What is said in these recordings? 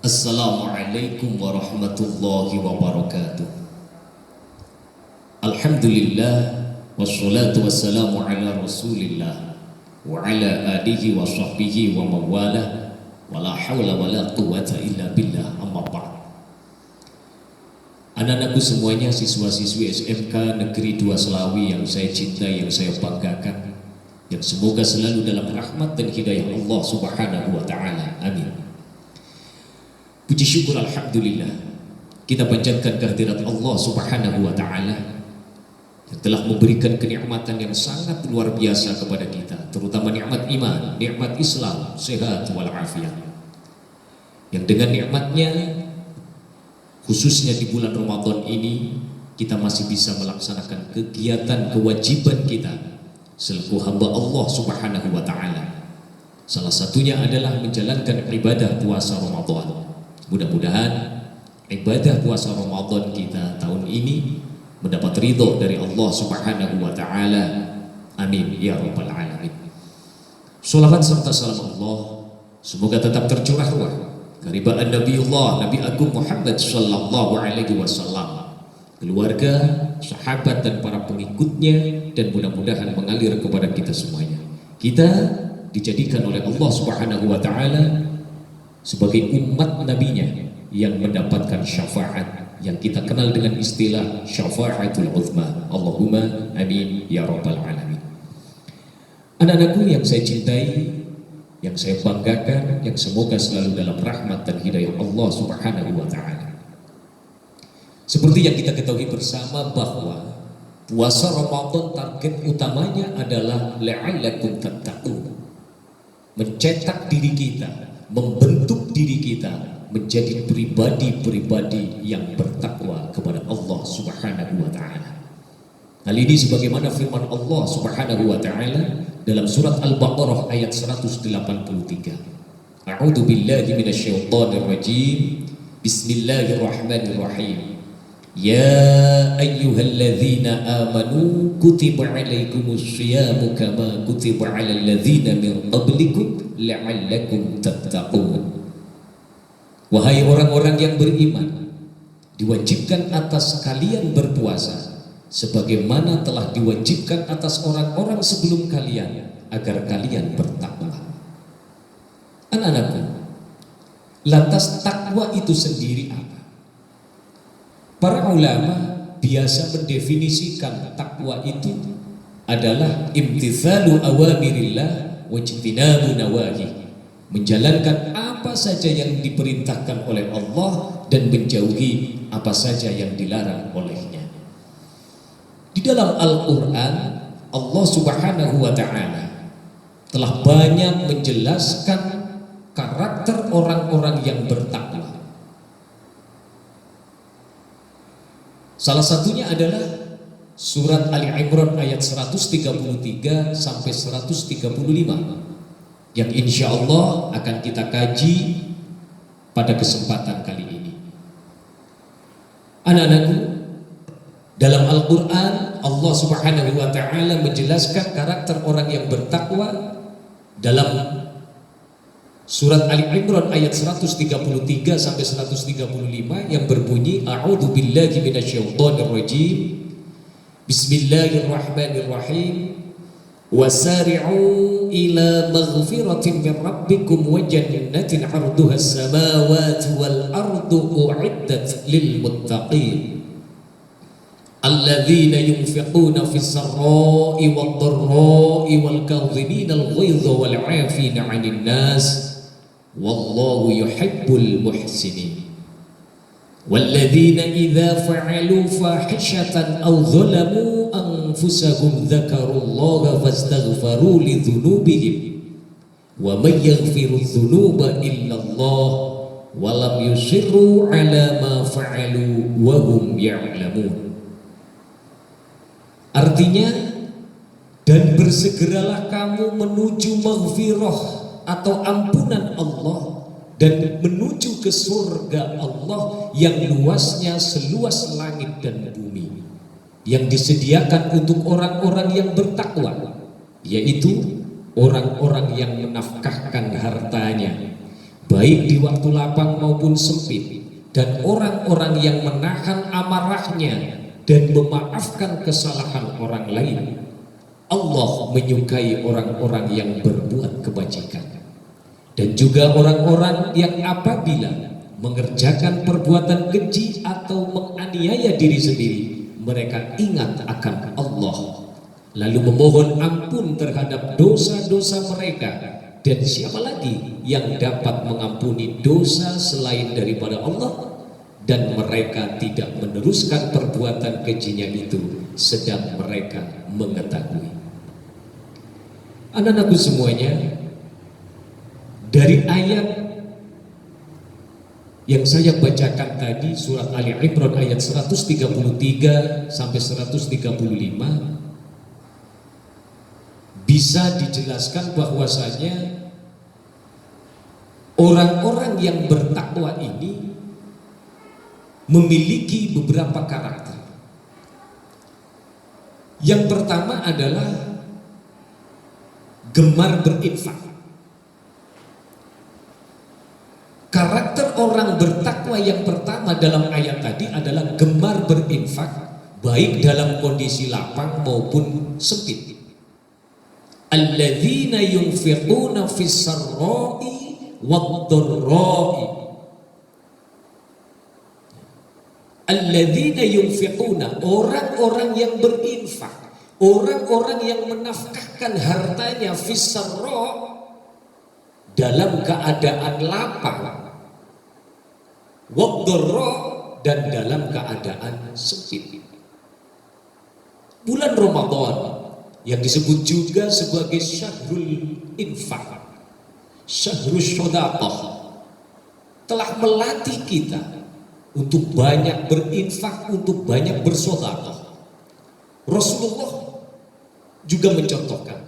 Assalamualaikum warahmatullahi wabarakatuh. Alhamdulillah wassalatu wassalamu ala rasulillah wa ala alihi wa sahbihi wa mawalah wa la hawla wa la quwata illa billah, amma ba'd. Anak-anakku semuanya, siswa-siswi SMK Negeri 2 Selawi yang saya cintai, yang saya banggakan, yang semoga selalu dalam rahmat dan hidayah Allah subhanahu wa ta'ala, amin. Puji syukur alhamdulillah kita panjatkan kehadirat Allah subhanahu wa ta'ala yang telah memberikan kenikmatan yang sangat luar biasa kepada kita, terutama nikmat iman, nikmat Islam, sehat walafiat, yang dengan nikmatnya khususnya di bulan Ramadan ini kita masih bisa melaksanakan kegiatan kewajiban kita selaku hamba Allah subhanahu wa ta'ala. Salah satunya adalah menjalankan ibadah puasa Ramadan. Mudah-mudahan ibadah puasa Ramadan kita tahun ini mendapat ridho dari Allah subhanahu wa ta'ala, amin ya rabbal alamin. Salawat serta salam Allah semoga tetap tercurah keridhaan Nabiullah Nabi Agung Muhammad sallallahu alaihi wasallam, keluarga, sahabat dan para pengikutnya, dan mudah-mudahan mengalir kepada kita semuanya. Kita dijadikan oleh Allah subhanahu wa ta'ala sebagai umat nabinya yang mendapatkan syafaat yang kita kenal dengan istilah syafaatul uzma. Allahumma amin ya rabbal alamin. Anak-anakku yang saya cintai, yang saya banggakan, yang semoga selalu dalam rahmat dan hidayah Allah subhanahu wa ta'ala. Seperti yang kita ketahui bersama bahwa puasa Ramadan target utamanya adalah la'allakum tattaqun, mencetak diri kita, membentuk diri kita menjadi pribadi-pribadi yang bertakwa kepada Allah subhanahu wa ta'ala. Hal ini sebagaimana firman Allah subhanahu wa ta'ala dalam surat Al-Baqarah ayat 183. A'udzu billahi minasyaitonir rajim. Bismillahirrahmanirrahim. Ya ayyuhalladzina amanu kutiba alaikumus syiyamu kama kutiba alal ladzina min qablikum la'allakum tattaqun. Wahai orang-orang yang beriman, diwajibkan atas kalian berpuasa sebagaimana telah diwajibkan atas orang-orang sebelum kalian agar kalian bertakwa. Anak-anakku, lantas takwa itu sendiri apa? Para ulama biasa mendefinisikan takwa itu adalah imtithalu awamirillah wajtinabu nawahi, menjalankan apa saja yang diperintahkan oleh Allah dan menjauhi apa saja yang dilarang olehnya. Di dalam Al-Quran Allah subhanahu wa ta'ala telah banyak menjelaskan karakter orang-orang yang bertakwa. Salah satunya adalah surat Ali Imran ayat 133 sampai 135 yang insya Allah akan kita kaji pada kesempatan kali ini. Anak-anakku, dalam Al-Quran Allah subhanahu wa ta'ala menjelaskan karakter orang yang bertakwa dalam surat Ali Imran ayat 133 sampai 135 yang berbunyi A'udzu billahi minasyaitonir rajim. Bismillahirrahmanirrahim. Wasari'u ila maghfiratin min rabbikum wa jannatin 'arduha as-samawati wal ardu u'iddat lil muttaqin alladzina yunfiquna fis sarra'i wad dharra'i wal kadhibina al ghaidha wal 'afina 'anil nas wallahu yuhibbul muhsinin. Walladzina idza fa'alu fahishatan aw zalamu anfusahum dzakarullaha fastaghfaru lidzunubihim wa may yaghfiru dzunuba illallah wa lam yusirru ala ma fa'alu wa hum ya'lamun. Artinya, dan bersegeralah kamu menuju maghfirah atau ampunan Allah dan menuju ke surga Allah yang luasnya seluas langit dan bumi, yang disediakan untuk orang-orang yang bertakwa, yaitu orang-orang yang menafkahkan hartanya baik di waktu lapang maupun sempit, dan orang-orang yang menahan amarahnya dan memaafkan kesalahan orang lain. Allah menyukai orang-orang yang berbuat kebajikan, dan juga orang-orang yang apabila mengerjakan perbuatan keji atau menganiaya diri sendiri, mereka ingat akan Allah, lalu memohon ampun terhadap dosa-dosa mereka. Dan siapa lagi yang dapat mengampuni dosa selain daripada Allah? Dan mereka tidak meneruskan perbuatan kejinya itu sedang mereka mengetahui. Anak-anakku semuanya, dari ayat yang saya bacakan tadi, surat Ali Imran ayat 133 sampai 135, bisa dijelaskan bahwasanya orang-orang yang bertakwa ini memiliki beberapa karakter. Yang pertama adalah gemar berinfak. Karakter orang bertakwa yang pertama dalam ayat tadi adalah gemar berinfak, baik dalam kondisi lapang maupun sempit. Alladzina yunfiquna fis sarra'i wad-dharra'i. Alladzina yunfiquna, orang-orang yang berinfak, orang-orang yang menafkahkan hartanya fis sarra', dalam keadaan lapang, wad-dharra', dan dalam keadaan sempit. Bulan Ramadan yang disebut juga sebagai syahrul infak, syahrul shadaqah, telah melatih kita untuk banyak berinfak, untuk banyak bersedekah. Rasulullah juga mencontohkan,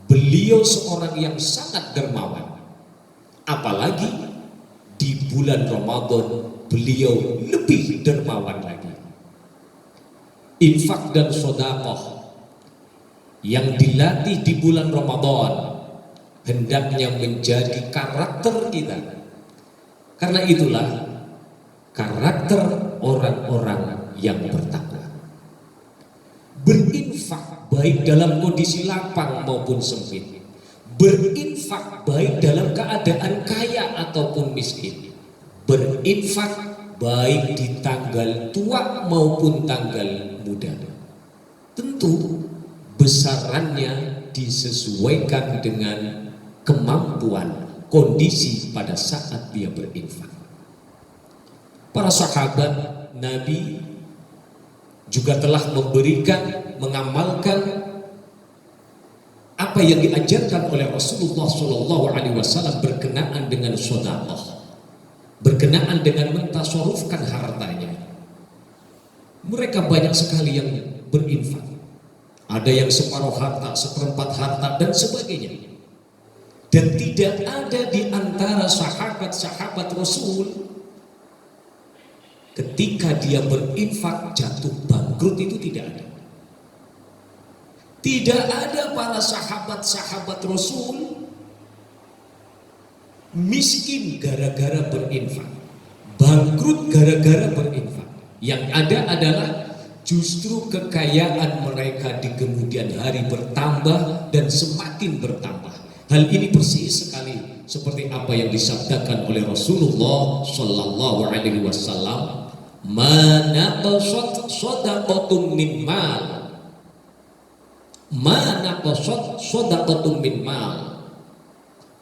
beliau seorang yang sangat dermawan, apalagi di bulan Ramadan beliau lebih dermawan lagi. Infak dan sedekah yang dilatih di bulan Ramadan hendaknya menjadi karakter kita. Karena itulah karakter orang-orang yang bertakwa. Berinfak baik dalam kondisi lapang maupun sempit. Berinfak baik dalam keadaan kaya ataupun miskin. Berinfak baik di tanggal tua maupun tanggal muda. Tentu besarannya disesuaikan dengan kemampuan kondisi pada saat dia berinfak. Para sahabat Nabi juga telah mengamalkan apa yang diajarkan oleh Rasulullah SAW berkenaan dengan sedekah, berkenaan dengan mentasarufkan hartanya. Mereka banyak sekali yang berinfak. Ada yang separuh harta, seperempat harta, dan sebagainya. Dan tidak ada di antara sahabat-sahabat Rasul ketika dia berinfak jatuh bangkrut, itu tidak ada. Tidak ada para sahabat-sahabat Rasul miskin gara-gara berinfak, bangkrut gara-gara berinfak. Yang ada adalah justru kekayaan mereka di kemudian hari bertambah dan semakin bertambah. Hal ini persis sekali seperti apa yang disabdakan oleh Rasulullah Sallallahu Alaihi Wasallam, "Ma naqasat shadaqatun min mal, ma naqasat shadaqatun min mal."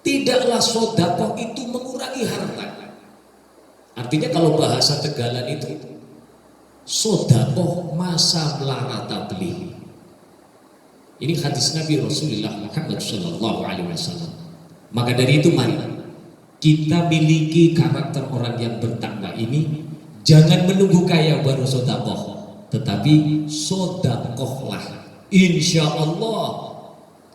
Tidaklah sedekah itu mengurangi harta. Artinya kalau bahasa Tegalan itu, sedekah masa melarata beli. Ini hadis Nabi Rasulullah Muhammad Sallallahu Alaihi Wasallam. Maka dari itu mari kita miliki karakter orang yang bertakwa ini. Jangan menunggu kaya baru sedekah, tetapi sedekahlah. Insya Allah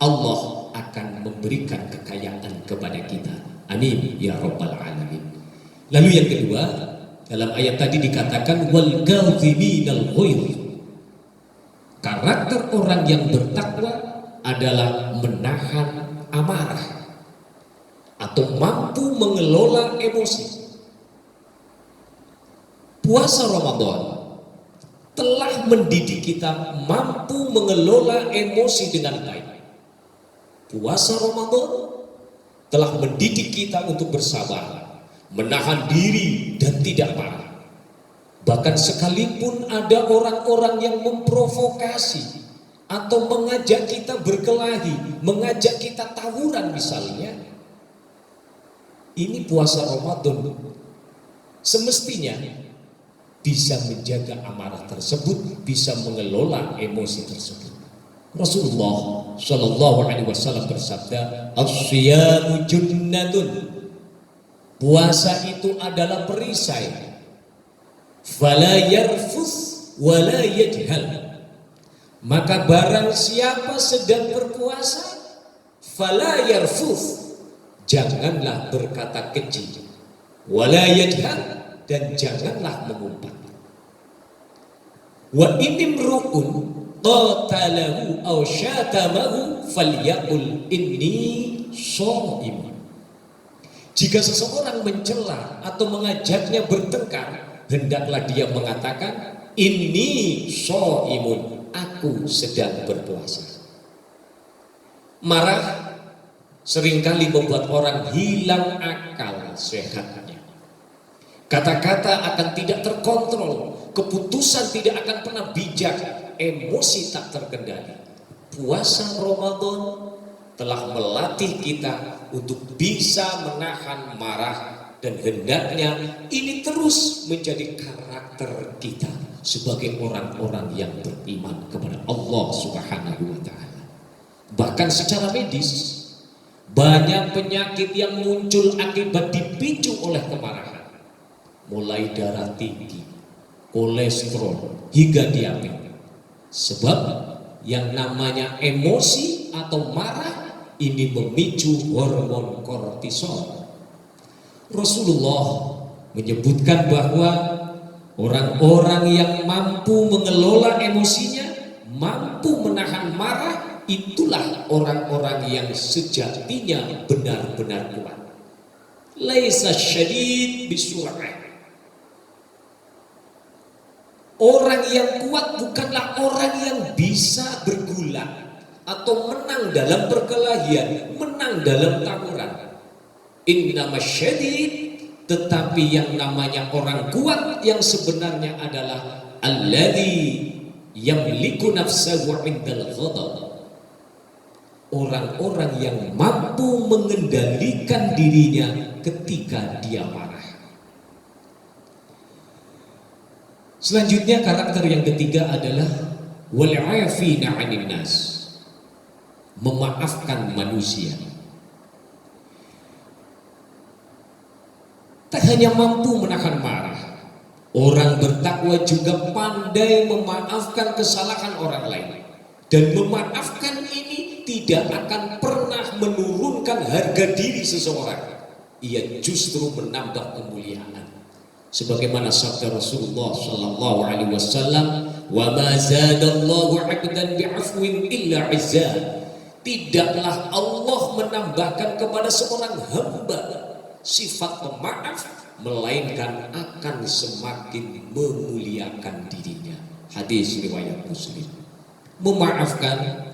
Allah akan memberikan kekayaan kepada kita. Amin ya rabbal alamin. Lalu yang kedua, dalam ayat tadi dikatakan wal kadhiminal ghaidh. Karakter orang yang bertakwa adalah menahan amarah atau mampu mengelola emosi. Puasa Ramadan telah mendidik kita mampu mengelola emosi dengan baik. Puasa Ramadan telah mendidik kita untuk bersabar, menahan diri dan tidak marah. Bahkan sekalipun ada orang-orang yang memprovokasi atau mengajak kita berkelahi, mengajak kita tawuran misalnya, ini puasa Ramadan semestinya bisa menjaga amarah tersebut, bisa mengelola emosi tersebut. Rasulullah Shallallahu Alaihi Wasallam bersabda, "As-siyamu junnatun." Puasa itu adalah perisai. Fala yarfus wala yajhal. Maka barang siapa sedang berpuasa, fala yarfus, janganlah berkata keji, wala yajhal, dan janganlah mengumpat. Wa inimru'un qatalahu aw syatamahu falyaqul inni shaim. Jika seseorang mencela atau mengajaknya bertengkar, hendaklah dia mengatakan inni shaimun, aku sedang berpuasa. Marah seringkali membuat orang hilang akal sehatnya. Kata-kata akan tidak terkontrol, keputusan tidak akan pernah bijak, emosi tak terkendali. Puasa Ramadan telah melatih kita untuk bisa menahan marah, dan hendaknya ini terus menjadi karakter kita sebagai orang-orang yang beriman kepada Allah Subhanahu wa Ta'ala. Bahkan secara medis, banyak penyakit yang muncul akibat dipicu oleh kemarahan. Mulai darah tinggi, kolesterol, hingga diabetes. Sebab yang namanya emosi atau marah ini memicu hormon kortisol. Rasulullah menyebutkan bahwa orang-orang yang mampu mengelola emosinya, mampu menahan marah, itulah orang-orang yang sejatinya benar-benar kuat. Laisa syadid bisur'ah. Orang yang kuat bukanlah orang yang bisa bergulat atau menang dalam perkelahian, menang dalam tawuran. Innama syadid, tetapi yang namanya orang kuat yang sebenarnya adalah alladzi yamliku nafsahu 'indal ghadab. Orang-orang yang mampu mengendalikan dirinya ketika dia marah. Selanjutnya karakter yang ketiga adalah wal 'afina 'anil nas, memaafkan manusia. Tak hanya mampu menahan marah, orang bertakwa juga pandai memaafkan kesalahan orang lain. Dan memaafkan ini tidak akan pernah menurunkan harga diri seseorang. Ia justru menambah kemuliaan. Sebagaimana sabda Rasulullah Sallallahu Alaihi Wasallam, "Wa ma zadallahu 'abdan bi'afwin illa 'izza." Tidaklah Allah menambahkan kepada seorang hamba sifat pemaaf, melainkan akan semakin memuliakan dirinya. Hadis riwayat Muslim. Memaafkan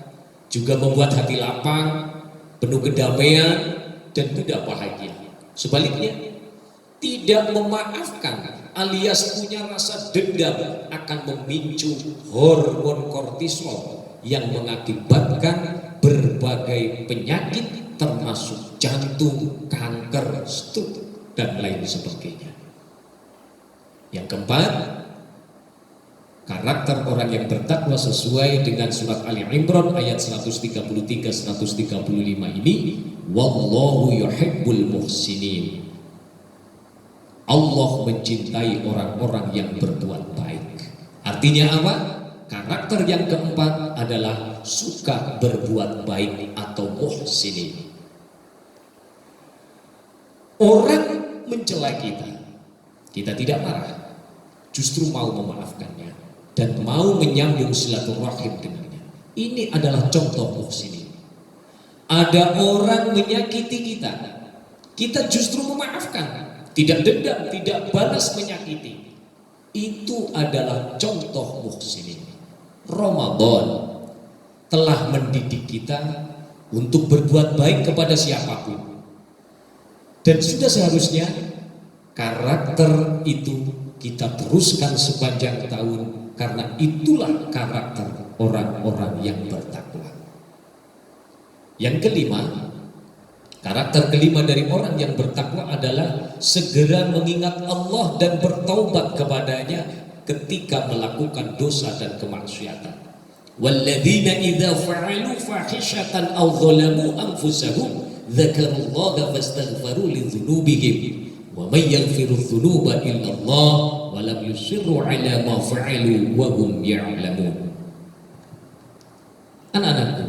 juga membuat hati lapang, penuh kedamaian, dan mudah bahagia. Sebaliknya, tidak memaafkan alias punya rasa dendam akan memicu hormon kortisol yang mengakibatkan berbagai penyakit termasuk jantung, kanker, stroke, dan lain sebagainya. Yang keempat, karakter orang yang bertakwa sesuai dengan surat Ali Imran ayat 133-135 ini, wallahu yuhibbul muhsinin. Allah mencintai orang-orang yang berbuat baik. Artinya apa? Karakter yang keempat adalah suka berbuat baik atau muhsinin. Orang mencela kita tidak marah, justru mau memaafkannya dan mau menyambung silaturahim dengannya. Ini adalah contoh muhsinin. Ada orang menyakiti kita, Kita justru memaafkan, tidak dendam, tidak balas menyakiti. Itu adalah contoh muhsinin. Ramadan telah mendidik kita untuk berbuat baik kepada siapapun. Dan sudah seharusnya karakter itu kita teruskan sepanjang tahun, karena itulah karakter orang-orang yang bertakwa. Yang kelima, karakter kelima dari orang yang bertakwa adalah segera mengingat Allah dan bertaubat kepadanya ketika melakukan dosa dan kemaksiatan. Walladzina idza fa'alu fahishatan aw dzalamu anfusahum dzakarullaha fastaghfiru lidzunubihim wa may yaghfiru dzunuba illa Allah wa lam yusirru 'ala ma fa'alu wa hum ya'lamun. Anak-anakku,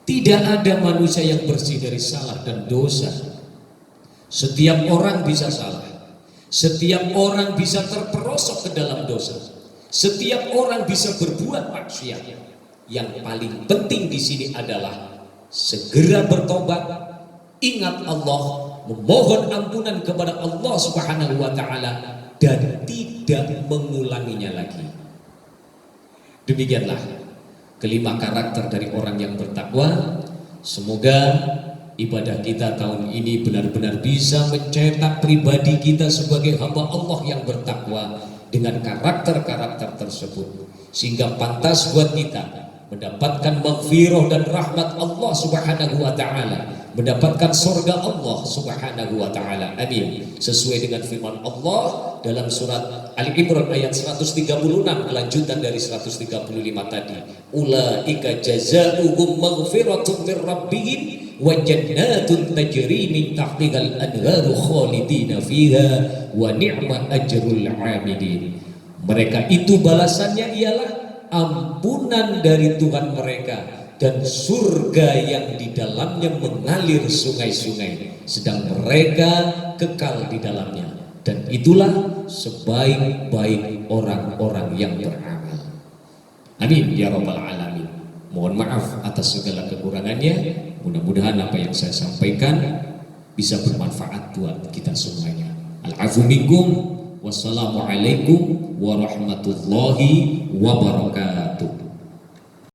tidak ada manusia yang bersih dari salah dan dosa. Setiap orang bisa salah. Setiap orang bisa terperosok ke dalam dosa. Setiap orang bisa berbuat maksiat. Yang paling penting di sini adalah segera bertobat, ingat Allah, memohon ampunan kepada Allah Subhanahu wa taala dan tidak mengulanginya lagi. Demikianlah kelima karakter dari orang yang bertakwa. Semoga ibadah kita tahun ini benar-benar bisa mencetak pribadi kita sebagai hamba Allah yang bertakwa dengan karakter-karakter tersebut, sehingga pantas buat kita mendapatkan maghfirah dan rahmat Allah Subhanahu wa taala, mendapatkan surga Allah Subhanahu wa taala. Amin. Sesuai dengan firman Allah dalam surat Ali Imran ayat 136, kelanjutan dari 135 tadi. Ulaika jazaohum maghfiratun mir rabbihim wa jannatun tajri min tahtihal anharu khalidina fiha wa ni'ma ajrul 'amilin. Mereka itu balasannya ialah ampunan dari Tuhan mereka dan surga yang di dalamnya mengalir sungai-sungai, sedang mereka kekal di dalamnya. Dan itulah sebaik-baik orang-orang yang beramal. Amin ya rabbal alamin. Mohon maaf atas segala kekurangannya. Mudah-mudahan apa yang saya sampaikan bisa bermanfaat buat kita semuanya. Al-'afwu minkum. Wassalamualaikum warahmatullahi wabarakatuh.